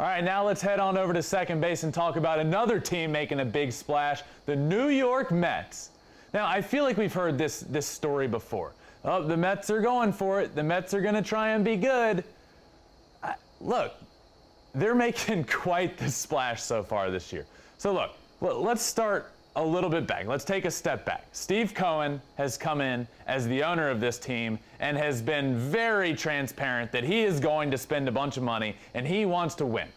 All right, now let's head on over to second base and talk about another team making a big splash, the New York Mets. Now, I feel like we've heard this story before. Oh, the Mets are going for it. The Mets are going to try and be good. Look, they're making quite the splash so far this year. So look, let's start a little bit back. Let's take a step back. Steve Cohen has come in as the owner of this team and has been very transparent that he is going to spend a bunch of money and he wants to win.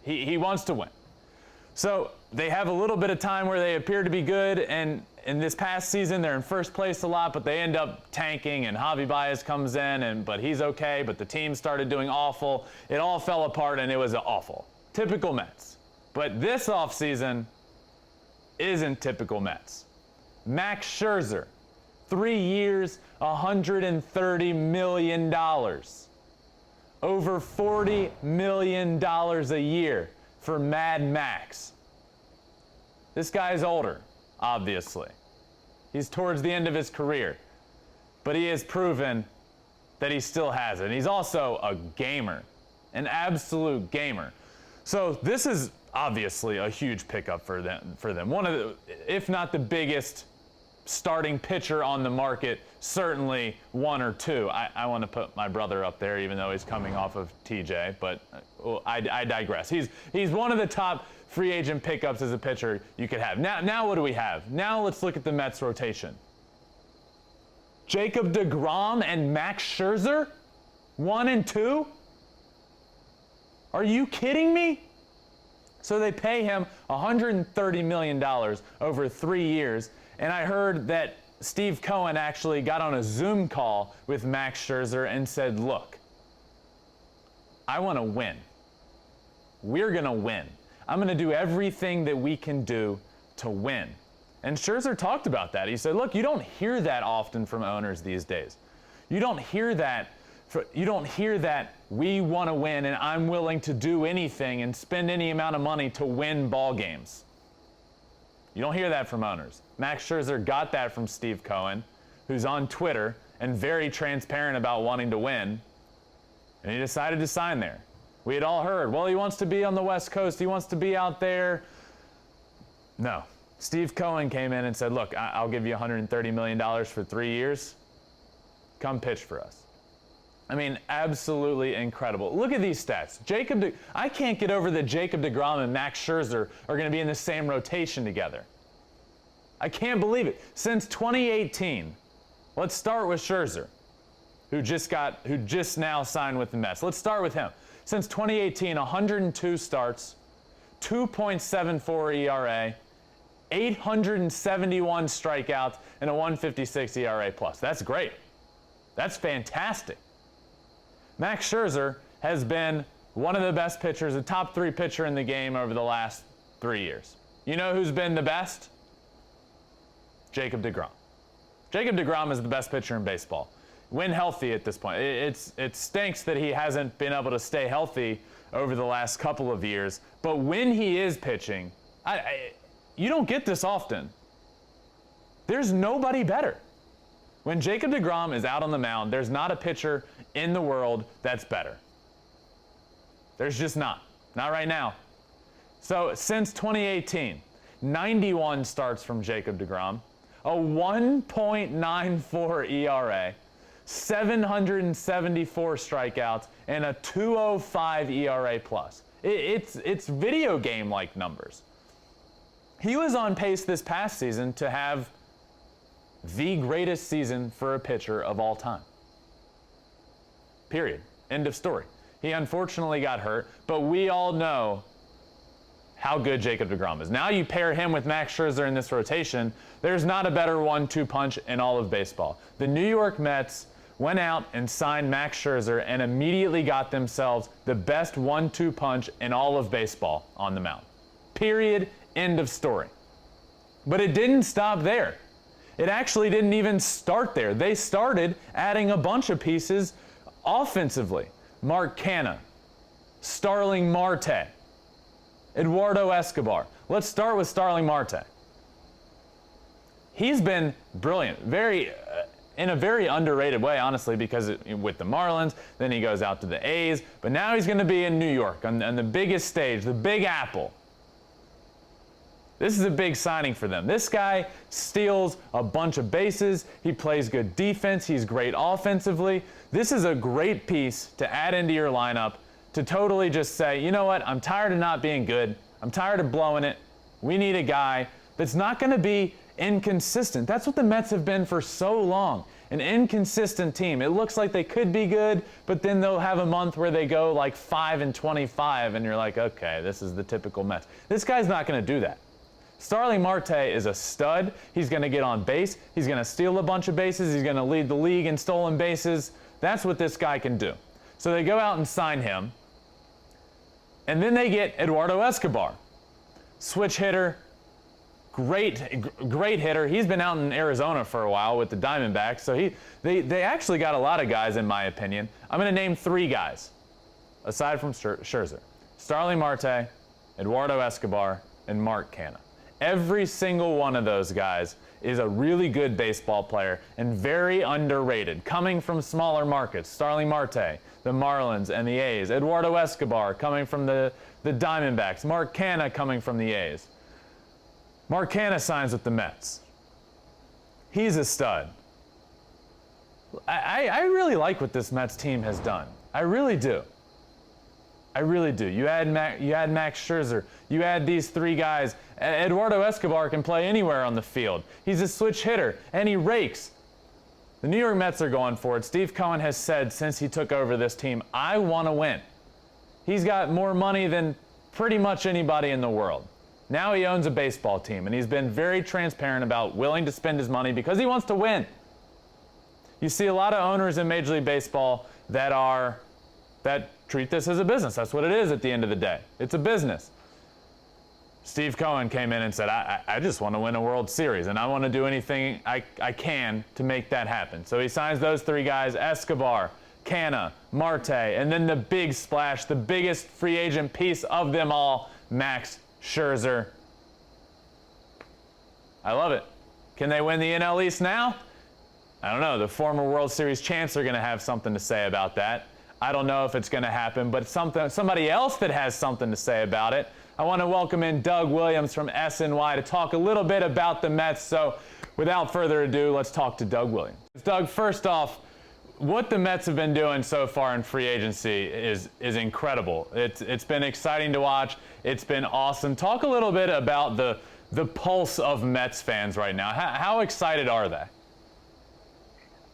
He wants to win. So they have a little bit of time where they appear to be good, and in this past season they're in first place a lot, but they end up tanking, and Javi Baez comes in, but he's okay, but the team started doing awful. It all fell apart, and it was awful. Typical Mets. But this offseason isn't typical Mets. Max Scherzer, 3 years, $130 million. Over $40 million a year for Mad Max. This guy's older, obviously. He's towards the end of his career. But he has proven that he still has it. And he's also a gamer, an absolute gamer. So this is obviously a huge pickup for them. One of the, if not the biggest starting pitcher on the market, certainly one or two. I want to put my brother up there, even though he's coming off of TJ, but I digress. He's one of the top free agent pickups as a pitcher you could have. Now what do we have? Now let's look at the Mets rotation. Jacob deGrom and Max Scherzer, 1 and 2? Are you kidding me? So they pay him $130 million over 3 years, and I heard that Steve Cohen actually got on a Zoom call with Max Scherzer and said, look, I want to win. We're going to win. I'm going to do everything that we can do to win. And Scherzer talked about that. He said, look, you don't hear that often from owners these days. You don't hear that. We want to win and I'm willing to do anything and spend any amount of money to win ball games. You don't hear that from owners. Max Scherzer got that from Steve Cohen, who's on Twitter and very transparent about wanting to win, and he decided to sign there. We had all heard, well, he wants to be on the West Coast. He wants to be out there. No. Steve Cohen came in and said, look, I'll give you $130 million for 3 years. Come pitch for us. I mean, absolutely incredible. Look at these stats. I can't get over that Jacob deGrom and Max Scherzer are going to be in the same rotation together. I can't believe it. Since 2018, let's start with Scherzer, who just now signed with the Mets. Let's start with him. Since 2018, 102 starts, 2.74 ERA, 871 strikeouts, and a 156 ERA plus. That's great. That's fantastic. Max Scherzer has been one of the best pitchers, a top 3 pitcher in the game over the last 3 years. You know who's been the best? Jacob deGrom. Jacob deGrom is the best pitcher in baseball. When healthy at this point. It stinks that he hasn't been able to stay healthy over the last couple of years, but when he is pitching, you don't get this often. There's nobody better. When Jacob deGrom is out on the mound, there's not a pitcher in the world that's better. There's just not. Not right now. So since 2018, 91 starts from Jacob deGrom, a 1.94 ERA, 774 strikeouts, and a 205 ERA plus. It's video game-like numbers. He was on pace this past season to have the greatest season for a pitcher of all time. Period. End of story. He unfortunately got hurt, but we all know how good Jacob deGrom is. Now you pair him with Max Scherzer in this rotation, there's not a better 1-2 punch in all of baseball. The New York Mets went out and signed Max Scherzer and immediately got themselves the best 1-2 punch in all of baseball on the mound. Period. End of story. But it didn't stop there. It actually didn't even start there. They started adding a bunch of pieces offensively. Mark Canha, Starling Marte, Eduardo Escobar. Let's start with Starling Marte. He's been brilliant. in a very underrated way, honestly, because with the Marlins, then he goes out to the A's, but now he's going to be in New York on the biggest stage, the Big Apple. This is a big signing for them. This guy steals a bunch of bases. He plays good defense. He's great offensively. This is a great piece to add into your lineup to totally just say, you know what, I'm tired of not being good. I'm tired of blowing it. We need a guy that's not going to be inconsistent. That's what the Mets have been for so long. An inconsistent team. It looks like they could be good, but then they'll have a month where they go like 5-25, and you're like, okay, this is the typical Mets. This guy's not going to do that. Starling Marte is a stud. He's going to get on base. He's going to steal a bunch of bases. He's going to lead the league in stolen bases. That's what this guy can do. So they go out and sign him. And then they get Eduardo Escobar. Switch hitter. Great hitter. He's been out in Arizona for a while with the Diamondbacks. So they actually got a lot of guys, in my opinion. I'm going to name 3 guys, aside from Scherzer. Starling Marte, Eduardo Escobar, and Mark Canha. Every single one of those guys is a really good baseball player and very underrated, coming from smaller markets. Starling Marte, the Marlins and the A's. Eduardo Escobar coming from the Diamondbacks. Mark Canha coming from the A's. Mark Canha signs with the Mets. He's a stud. I really like what this Mets team has done. I really do. I really do. You add Max Scherzer. You add these 3 guys. Eduardo Escobar can play anywhere on the field. He's a switch hitter, and he rakes. The New York Mets are going for it. Steve Cohen has said since he took over this team, I want to win. He's got more money than pretty much anybody in the world. Now he owns a baseball team, and he's been very transparent about willing to spend his money because he wants to win. You see a lot of owners in Major League Baseball that treat this as a business. That's what it is at the end of the day. It's a business. Steve Cohen came in and said, I just want to win a World Series, and I want to do anything I can to make that happen. So he signs those 3 guys, Escobar, Canha, Marte, and then the big splash, the biggest free agent piece of them all, Max Scherzer. I love it. Can they win the NL East now? I don't know. The former World Series champs are going to have something to say about that. I don't know if it's going to happen, but somebody else that has something to say about it. I want to welcome in Doug Williams from SNY to talk a little bit about the Mets. So without further ado, let's talk to Doug Williams. Doug, first off, what the Mets have been doing so far in free agency is incredible. It's been exciting to watch. It's been awesome. Talk a little bit about the pulse of Mets fans right now. How excited are they?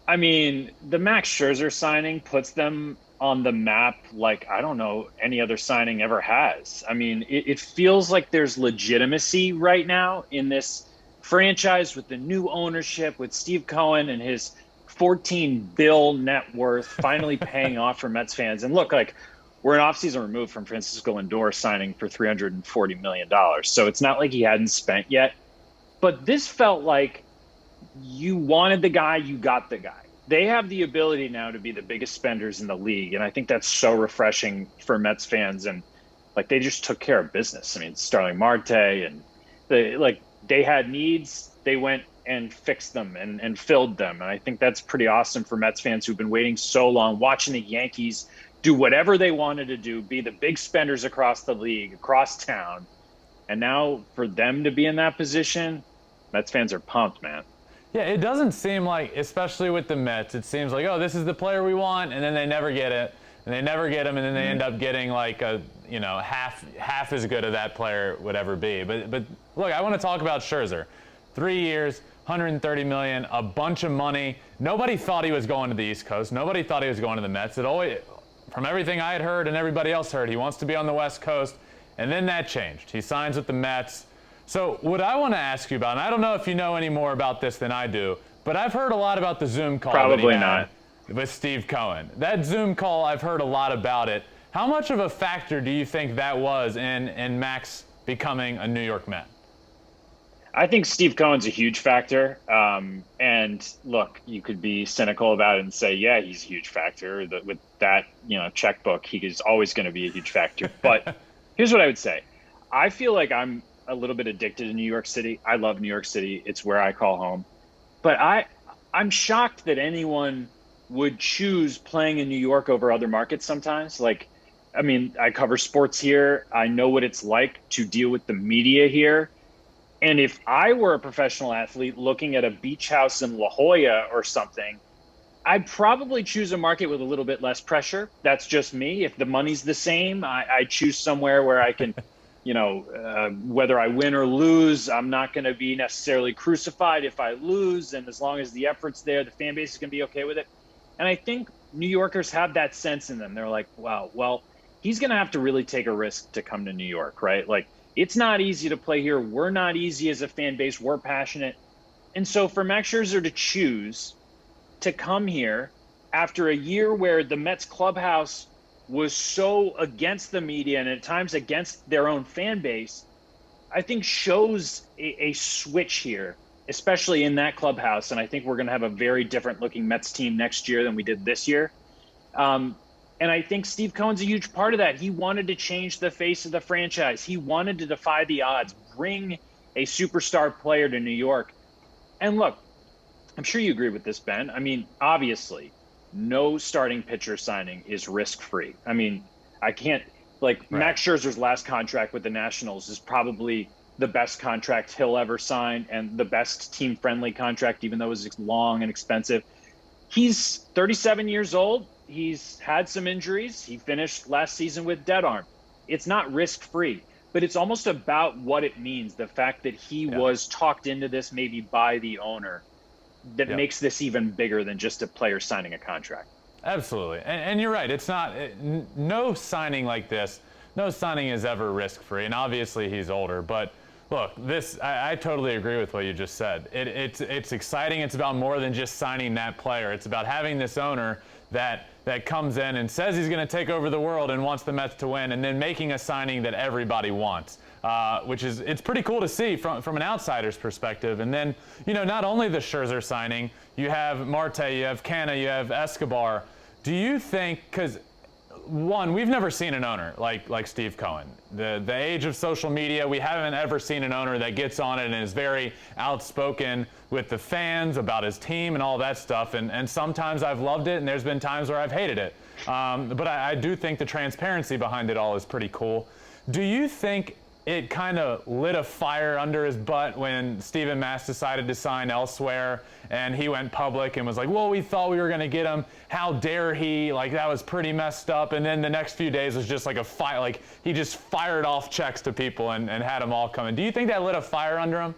I mean, the Max Scherzer signing puts them on the map like I don't know any other signing ever has. I mean, it feels like there's legitimacy right now in this franchise with the new ownership, with Steve Cohen and his $14 billion net worth finally paying off for Mets fans. And look, like we're an offseason removed from Francisco Lindor signing for $340 million. So it's not like he hadn't spent yet. But this felt like you wanted the guy, you got the guy. They have the ability now to be the biggest spenders in the league. And I think that's so refreshing for Mets fans. And like, they just took care of business. I mean, Starling Marte and they had needs. They went and fixed them and filled them. And I think that's pretty awesome for Mets fans who've been waiting so long, watching the Yankees do whatever they wanted to do, be the big spenders across the league, across town. And now for them to be in that position, Mets fans are pumped, man. Yeah, it doesn't seem like, especially with the Mets, it seems like, oh, this is the player we want, and then they never get it, and they never get him, and then they end up getting like a, half as good as that player would ever be. But look, I want to talk about Scherzer. 3 years, $130 million, a bunch of money. Nobody thought he was going to the East Coast. Nobody thought he was going to the Mets. It always, from everything I had heard and everybody else heard, he wants to be on the West Coast, and then that changed. He signs with the Mets. So what I want to ask you about, and I don't know if you know any more about this than I do, but I've heard a lot about the Zoom call Probably not. with Steve Cohen. That Zoom call, I've heard a lot about it. How much of a factor do you think that was in Max becoming a New York Met? I think Steve Cohen's a huge factor. And look, you could be cynical about it and say, yeah, he's a huge factor. With that, checkbook, he is always going to be a huge factor. But here's what I would say. I feel like I'm a little bit addicted to New York City. I love New York City. It's where I call home. But I'm shocked that anyone would choose playing in New York over other markets sometimes. Like, I mean, I cover sports here. I know what it's like to deal with the media here. And if I were a professional athlete looking at a beach house in La Jolla or something, I'd probably choose a market with a little bit less pressure. That's just me. If the money's the same, I choose somewhere where I can, whether I win or lose, I'm not going to be necessarily crucified if I lose. And as long as the effort's there, the fan base is going to be okay with it. And I think New Yorkers have that sense in them. They're like, wow, well, he's going to have to really take a risk to come to New York, right? Like, it's not easy to play here. We're not easy as a fan base. We're passionate. And so for Max Scherzer to choose to come here after a year where the Mets clubhouse was so against the media and at times against their own fan base, I think shows a switch here, especially in that clubhouse. And I think we're going to have a very different looking Mets team next year than we did this year. And I think Steve Cohen's a huge part of that. He wanted to change the face of the franchise. He wanted to defy the odds, bring a superstar player to New York. And look, I'm sure you agree with this, Ben. I mean, obviously, no starting pitcher signing is risk-free. I mean, I can't, like, right. Max Scherzer's last contract with the Nationals is probably the best contract he'll ever sign and the best team-friendly contract, even though it was long and expensive. He's 37 years old. He's had some injuries. He finished last season with dead arm. It's not risk-free, but it's almost about what it means, the fact that he was talked into this maybe by the owner, that makes this even bigger than just a player signing a contract. Absolutely. And you're right. It's not, no signing like this, no signing is ever risk-free. And obviously he's older. But look, I totally agree with what you just said. It's exciting. It's about more than just signing that player. It's about having this owner that comes in and says he's going to take over the world and wants the Mets to win, and then making a signing that everybody wants. It's pretty cool to see from an outsider's perspective. And then, not only the Scherzer signing, you have Marte, you have Canha, you have Escobar. Do you think, because one, we've never seen an owner like Steve Cohen. The age of social media, we haven't ever seen an owner that gets on it and is very outspoken with the fans about his team and all that stuff. And sometimes I've loved it, and there's been times where I've hated it. But I do think the transparency behind it all is pretty cool. Do you think it kind of lit a fire under his butt when Steven Matz decided to sign elsewhere and he went public and was like, well, we thought we were going to get him. How dare he? Like, that was pretty messed up. And then the next few days was just like a fire. Like, he just fired off checks to people and had them all coming. Do you think that lit a fire under him?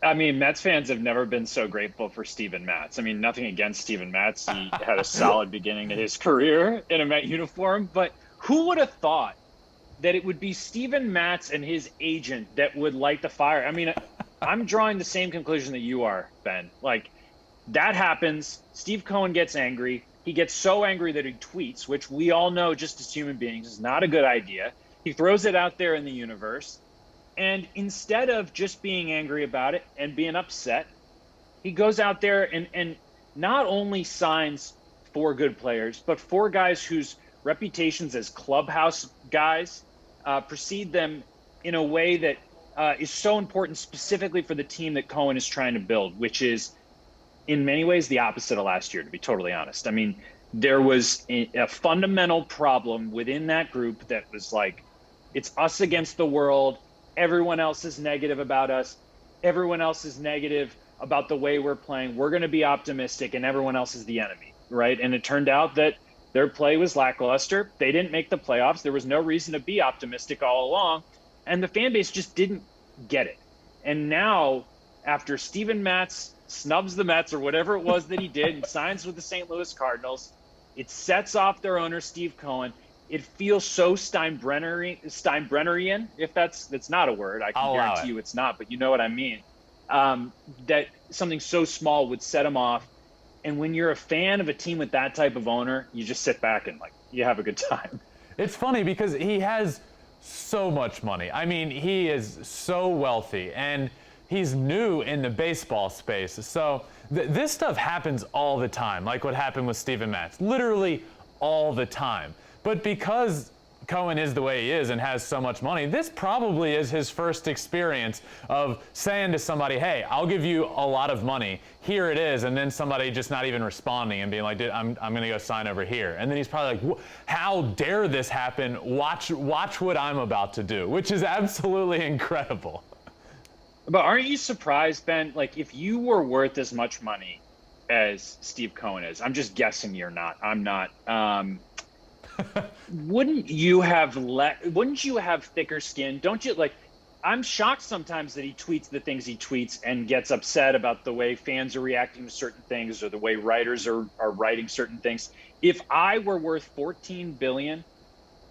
I mean, Mets fans have never been so grateful for Steven Matz. I mean, nothing against Steven Matz. He had a solid beginning to his career in a Met uniform. But who would have thought that it would be Steven Matz and his agent that would light the fire? I mean, I'm drawing the same conclusion that you are, Ben. Like, that happens. Steve Cohen gets angry. He gets so angry that he tweets, which we all know just as human beings is not a good idea. He throws it out there in the universe. And instead of just being angry about it and being upset, he goes out there and not only signs 4 good players, but 4 guys whose reputations as clubhouse guys precede them in a way that is so important specifically for the team that Cohen is trying to build, which is in many ways the opposite of last year, to be totally honest. I mean, there was a fundamental problem within that group that was like, it's us against the world. Everyone else is negative about us. Everyone else is negative about the way we're playing. We're going to be optimistic, and everyone else is the enemy, right? And it turned out that their play was lackluster. They didn't make the playoffs. There was no reason to be optimistic all along. And the fan base just didn't get it. And now, after Steven Matz snubs the Mets or whatever it was that he did and signs with the St. Louis Cardinals, it sets off their owner, Steve Cohen. It feels so Steinbrennerian, if that's not a word. I can guarantee you it's not, but you know what I mean. That something so small would set him off. And when you're a fan of a team with that type of owner, you just sit back and, like, you have a good time. It's funny because he has so much money. I mean, he is so wealthy, and he's new in the baseball space. So this stuff happens all the time, like what happened with Steven Matz, literally all the time. But because Cohen is the way he is and has so much money, this probably is his first experience of saying to somebody, hey, I'll give you a lot of money. Here it is. And then somebody just not even responding and being like, I'm going to go sign over here. And then he's probably like, how dare this happen? Watch what I'm about to do, which is absolutely incredible. But aren't you surprised, Ben? Like, if you were worth as much money as Steve Cohen is, I'm just guessing you're not. I'm not. Wouldn't you have thicker skin? Don't you? Like, I'm shocked sometimes that he tweets the things he tweets and gets upset about the way fans are reacting to certain things or the way writers are writing certain things. If I were worth 14 billion,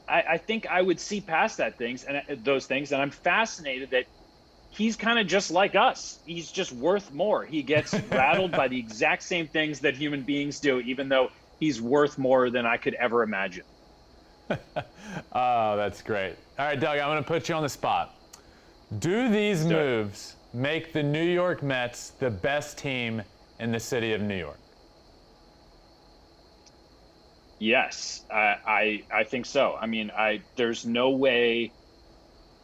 I think I would see past those things, and I'm fascinated that he's kind of just like us. He's just worth more. He gets rattled by the exact same things that human beings do, even though he's worth more than I could ever imagine. Oh, that's great. All right, Doug, I'm going to put you on the spot. Do these moves make the New York Mets the best team in the city of New York? Yes, I think so. I mean, there's no way.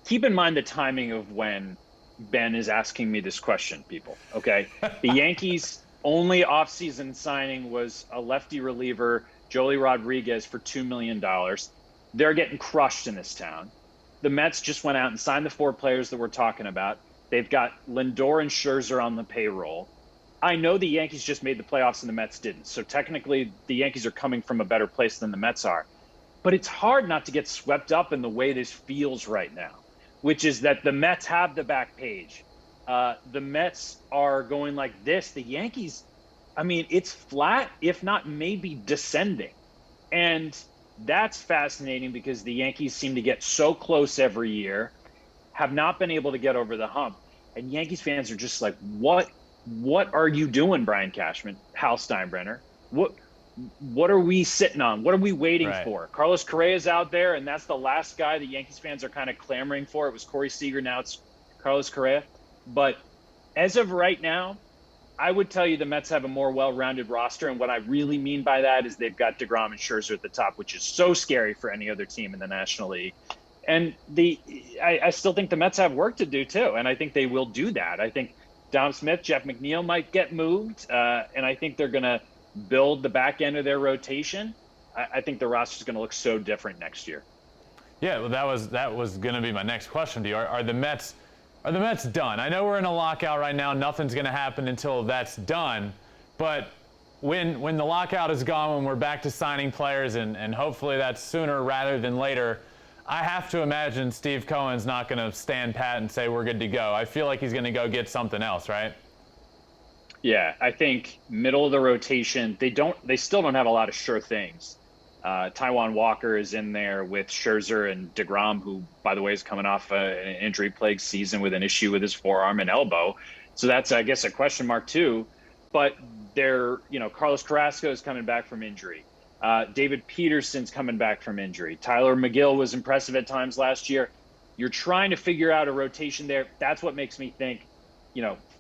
Keep in mind the timing of when Ben is asking me this question, people. Okay, the Yankees' only offseason signing was a lefty reliever, Joely Rodriguez, for $2 million. They're getting crushed in this town. The Mets just went out and signed the 4 players that we're talking about. They've got Lindor and Scherzer on the payroll. I know the Yankees just made the playoffs and the Mets didn't. So technically, the Yankees are coming from a better place than the Mets are. But it's hard not to get swept up in the way this feels right now, which is that the Mets have the back page. The Mets are going like this. The Yankees, I mean, it's flat, if not maybe descending. And that's fascinating because the Yankees seem to get so close every year, have not been able to get over the hump. And Yankees fans are just like, what are you doing, Brian Cashman, Hal Steinbrenner? What are we sitting on? What are we waiting for? Carlos Correa's out there, and that's the last guy the Yankees fans are kind of clamoring for. It was Corey Seager, now it's Carlos Correa. But as of right now, I would tell you the Mets have a more well-rounded roster, and what I really mean by that is they've got DeGrom and Scherzer at the top, which is so scary for any other team in the National League. And I still think the Mets have work to do too, and I think they will do that. I think Dom Smith, Jeff McNeil might get moved, and I think they're going to build the back end of their rotation. I think the roster is going to look so different next year. Yeah, well, that was going to be my next question to you. Are the Mets done? I know we're in a lockout right now. Nothing's going to happen until that's done. But when the lockout is gone, when we're back to signing players, and hopefully that's sooner rather than later, I have to imagine Steve Cohen's not going to stand pat and say we're good to go. I feel like he's going to go get something else, right? Yeah, I think middle of the rotation, they still don't have a lot of sure things. Taijuan Walker is in there with Scherzer and DeGrom, who, by the way, is coming off an injury-plagued season with an issue with his forearm and elbow. So that's, I guess, a question mark too. But Carlos Carrasco is coming back from injury. David Peterson's coming back from injury. Tyler McGill was impressive at times last year. You're trying to figure out a rotation there. That's what makes me think,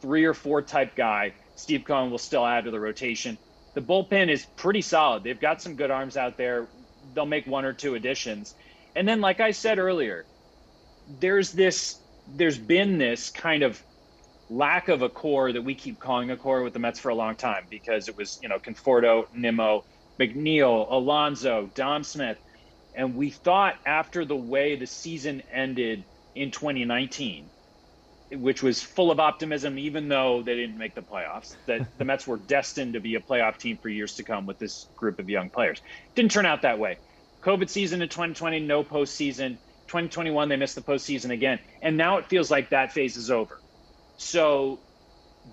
3 or 4 type guy. Steve Cohen will still add to the rotation. The bullpen is pretty solid. They've got some good arms out there. They'll make 1 or 2 additions. And then, like I said earlier, there's been this kind of lack of a core that we keep calling a core with the Mets for a long time, because it was, Conforto, Nimmo, McNeil, Alonso, Dom Smith. And we thought after the way the season ended in 2019, which was full of optimism, even though they didn't make the playoffs, that the Mets were destined to be a playoff team for years to come with this group of young players. Didn't turn out that way. COVID season in 2020, no postseason. 2021, they missed the postseason again. And now it feels like that phase is over. So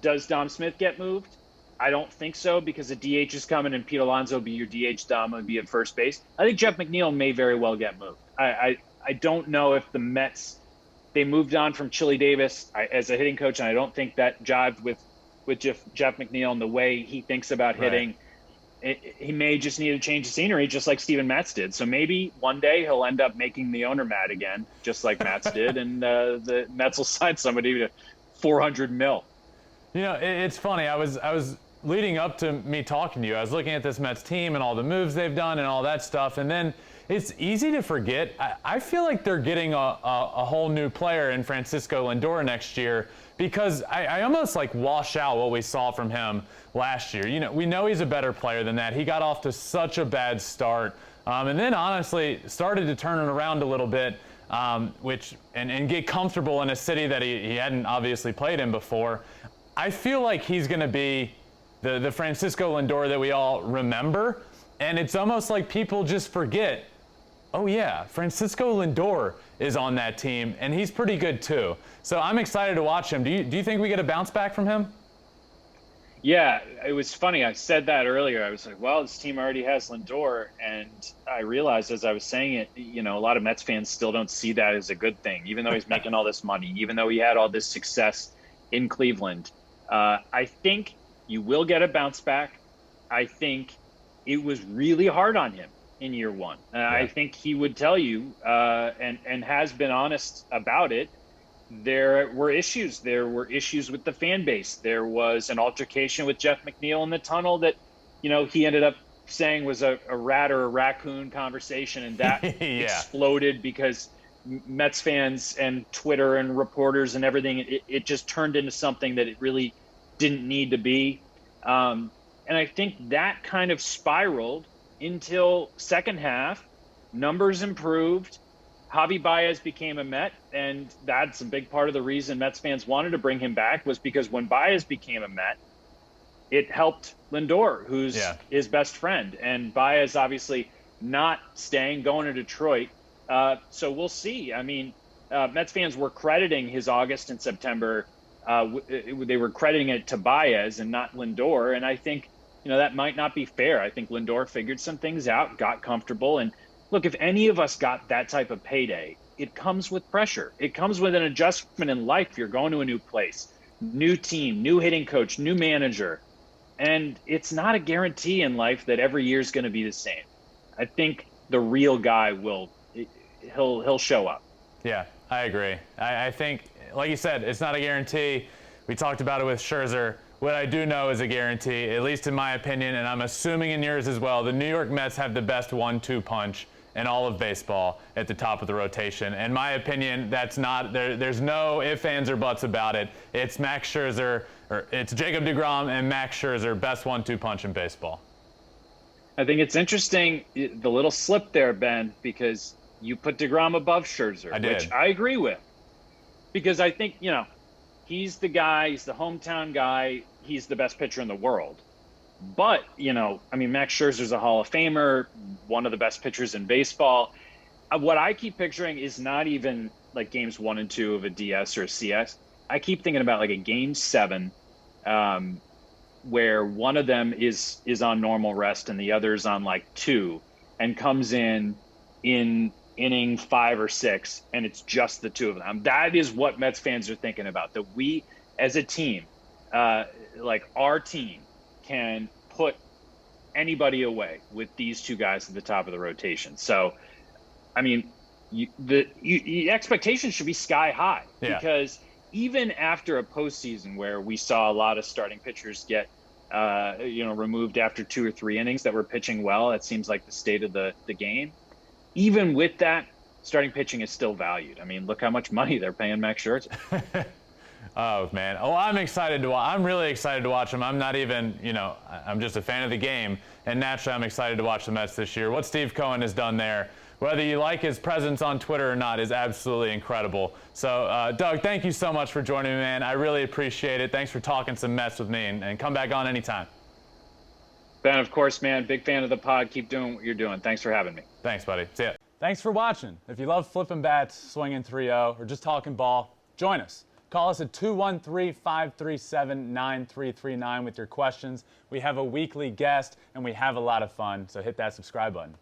does Dom Smith get moved? I don't think so, because the DH is coming and Pete Alonso will be your DH. Dom will be at first base. I think Jeff McNeil may very well get moved. I don't know if the Mets, they moved on from Chili Davis as a hitting coach, and I don't think that jived with Jeff McNeil and the way he thinks about hitting. He may just need a change of scenery, just like Steven Matz did. So maybe one day he'll end up making the owner mad again, just like Matz did, and the Mets will sign somebody to $400 million. It's funny. I was leading up to me talking to you, I was looking at this Mets team and all the moves they've done and all that stuff, and then it's easy to forget. I feel like they're getting a whole new player in Francisco Lindor next year, because I almost like wash out what we saw from him last year. You know, we know he's a better player than that. He got off to such a bad start, and then honestly started to turn it around a little bit, and get comfortable in a city that he hadn't obviously played in before. I feel like he's going to be the Francisco Lindor that we all remember, and it's almost like people just forget, oh yeah, Francisco Lindor is on that team, and he's pretty good too. So I'm excited to watch him. Do you think we get a bounce back from him? Yeah, it was funny. I said that earlier. I was like, well, this team already has Lindor. And I realized as I was saying it, you know, a lot of Mets fans still don't see that as a good thing, even though he's making all this money, even though he had all this success in Cleveland. I think you will get a bounce back. I think it was really hard on him in year one. Yeah. I think he would tell you, and has been honest about it. There were issues. There were issues with the fan base. There was an altercation with Jeff McNeil in the tunnel that, you know, he ended up saying was a rat or a raccoon conversation, and that Yeah. exploded because Mets fans and Twitter and reporters and everything, it just turned into something that it really didn't need to be. And I think that kind of spiraled until second half. Numbers improved. Javi Baez became a Met, and that's a big part of the reason Mets fans wanted to bring him back, was because when Baez became a Met, it helped Lindor, who's his best friend. And Baez obviously not staying, going to Detroit. So we'll see. I mean, Mets fans were crediting his August and September. They were crediting it to Baez and not Lindor. And I think, you know, that might not be fair. I think Lindor figured some things out, got comfortable. And look, if any of us got that type of payday, it comes with pressure. It comes with an adjustment in life. You're going to a new place, new team, new hitting coach, new manager. And it's not a guarantee in life that every year is going to be the same. I think the real guy he'll show up. Yeah, I agree. I think, like you said, it's not a guarantee. We talked about it with Scherzer. What I do know is a guarantee, at least in my opinion, and I'm assuming in yours as well, the New York Mets have the best 1-2 punch in all of baseball at the top of the rotation. In my opinion, that's not there's no ifs, ands, or buts about it. It's Max Scherzer, or it's Jacob deGrom and Max Scherzer, best 1-2 punch in baseball. I think it's interesting, the little slip there, Ben, because you put deGrom above Scherzer, which I agree with. Because I think, you know, he's the guy, he's the hometown guy, he's the best pitcher in the world. But, you know, I mean, Max Scherzer's a Hall of Famer, one of the best pitchers in baseball. What I keep picturing is not even like games 1 and 2 of a DS or a CS. I keep thinking about like a game 7 where one of them is on normal rest and the other's on like 2 and comes in inning 5 or 6, and it's just the two of them. That is what Mets fans are thinking about, that we as a team, like our team, can put anybody away with these two guys at the top of the rotation. So, I mean, the expectations should be sky high, because even after a postseason where we saw a lot of starting pitchers get, removed after 2 or 3 innings that were pitching well, it seems like the state of the game. Even with that, starting pitching is still valued. I mean, look how much money they're paying Max Scherzer. Oh, man. Oh, I'm excited to watch. I'm really excited to watch him. I'm not even, I'm just a fan of the game. And naturally, I'm excited to watch the Mets this year. What Steve Cohen has done there, whether you like his presence on Twitter or not, is absolutely incredible. So, Doug, thank you so much for joining me, man. I really appreciate it. Thanks for talking some Mets with me, and come back on anytime. Ben, of course, man. Big fan of the pod. Keep doing what you're doing. Thanks for having me. Thanks, buddy. See ya. Thanks for watching. If you love Flippin Bats, swinging 3-0, or just talking ball, join us. Call us at 213-537-9339 with your questions. We have a weekly guest, and we have a lot of fun, so hit that subscribe button.